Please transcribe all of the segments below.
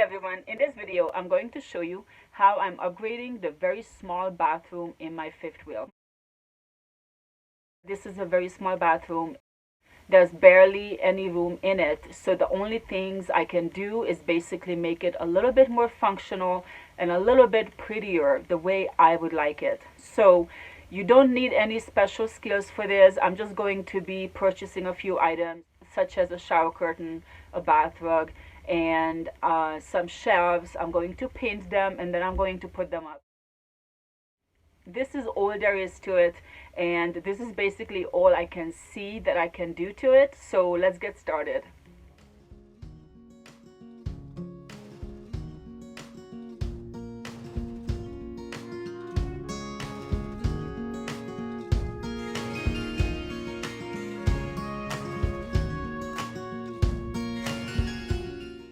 everyone, in this video I'm going to show you how I'm upgrading the very small bathroom in my fifth wheel. This is a very small bathroom. There's barely any room in it, so the only things I can do is basically make it a little bit more functional and a little bit prettier the way I would like it. So you don't need any special skills for this. I'm just going to be purchasing a few items such as a shower curtain, a bath rug, and some shelves. I'm going to paint them and then I'm going to put them up. This is all there is to it, and this is basically all I can see that I can do to it. So let's get started.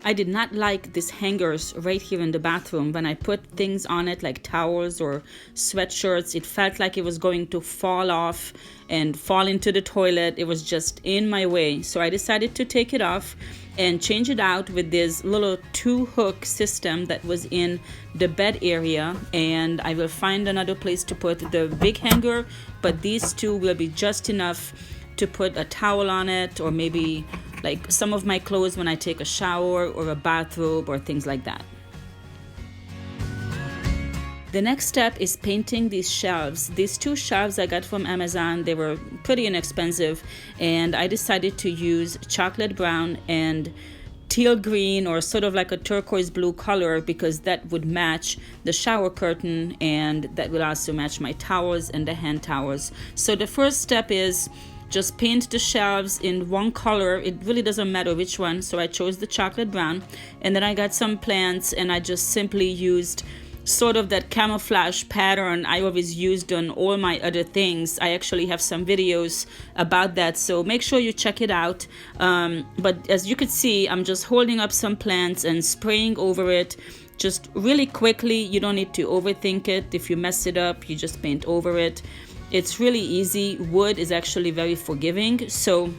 I did not like these hangers right here in the bathroom. When I put things on it like towels or sweatshirts, it felt like it was going to fall off and fall into the toilet. It was just in my way. So I decided to take it off and change it out with this little 2-hook system that was in the bed area. And I will find another place to put the big hanger, but these two will be just enough to put a towel on it, or maybe like some of my clothes when I take a shower, or a bathrobe or things like that. The next step is painting these shelves. These 2 shelves I got from Amazon. They were pretty inexpensive, and I decided to use chocolate brown and teal green, or sort of like a turquoise blue color, because that would match the shower curtain and that will also match my towels and the hand towels. So the first step is just paint the shelves in one color. It really doesn't matter which one. So I chose the chocolate brown, and then I got some plants and I just simply used sort of that camouflage pattern I always used on all my other things. I actually have some videos about that, so make sure you check it out. But as you could see, I'm just holding up some plants and spraying over it just really quickly. You don't need to overthink it. If you mess it up, you just paint over it. It's really easy. Wood is actually very forgiving, so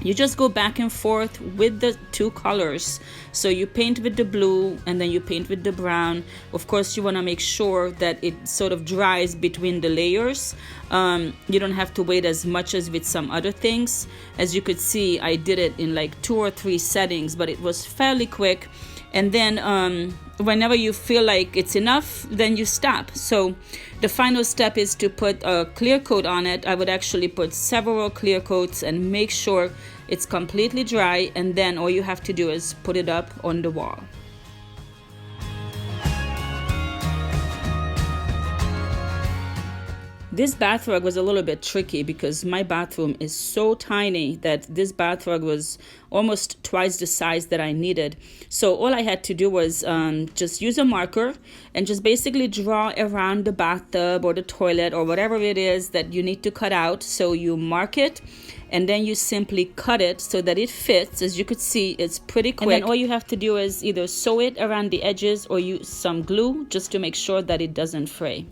you just go back and forth with the 2 colors. So you paint with the blue and then you paint with the brown. Of course, you want to make sure that it sort of dries between the layers. You don't have to wait as much as with some other things. As you could see, I did it in like 2 or 3 settings, but it was fairly quick. And then whenever you feel like it's enough, then you stop. So the final step is to put a clear coat on it. I would actually put several clear coats and make sure it's completely dry, and then all you have to do is put it up on the wall. This bath rug was a little bit tricky because my bathroom is so tiny that this bath rug was almost twice the size that I needed. So all I had to do was just use a marker and just basically draw around the bathtub or the toilet or whatever it is that you need to cut out. So you mark it and then you simply cut it so that it fits. As you could see, it's pretty quick. And then all you have to do is either sew it around the edges or use some glue just to make sure that it doesn't fray.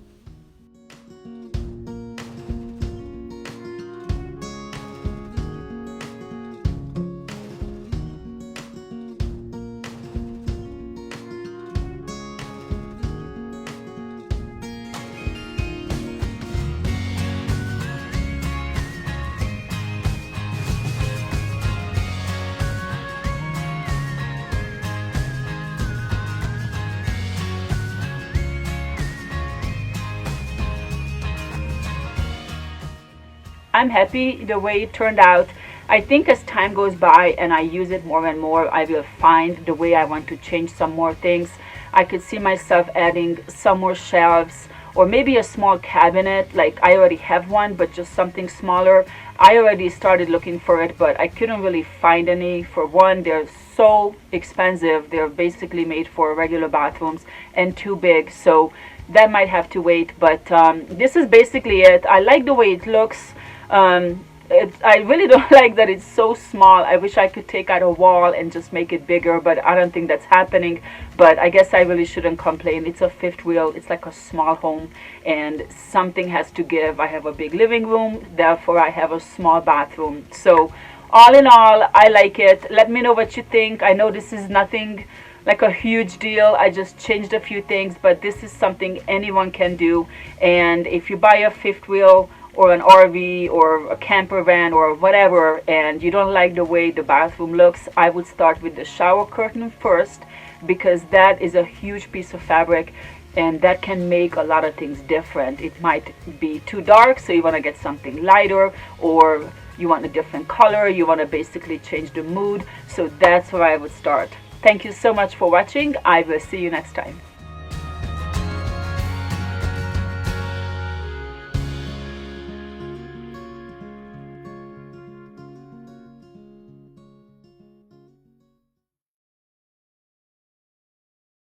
I'm happy the way it turned out. I think as time goes by and I use it more and more, I will find the way I want to change some more things. I could see myself adding some more shelves, or maybe a small cabinet. Like I already have one, but just something smaller. I already started looking for it, but I couldn't really find any. For one, they're so expensive. They're basically made for regular bathrooms and too big, so that might have to wait. But this is basically it. I like the way it looks. I really don't like that it's so small. I wish I could take out a wall and just make it bigger, but I don't think that's happening. But I guess I really shouldn't complain. It's a fifth wheel. It's like a small home, and something has to give. I have a big living room, therefore I have a small bathroom. So all in all, I like it. Let me know what you think. I know this is nothing like a huge deal. I just changed a few things, but this is something anyone can do. And if you buy a fifth wheel or an RV or a camper van or whatever, and you don't like the way the bathroom looks, I would start with the shower curtain first, because that is a huge piece of fabric and that can make a lot of things different. It might be too dark, so you want to get something lighter, or you want a different color, you want to basically change the mood. So that's where I would start. Thank you so much for watching. I will see you next time.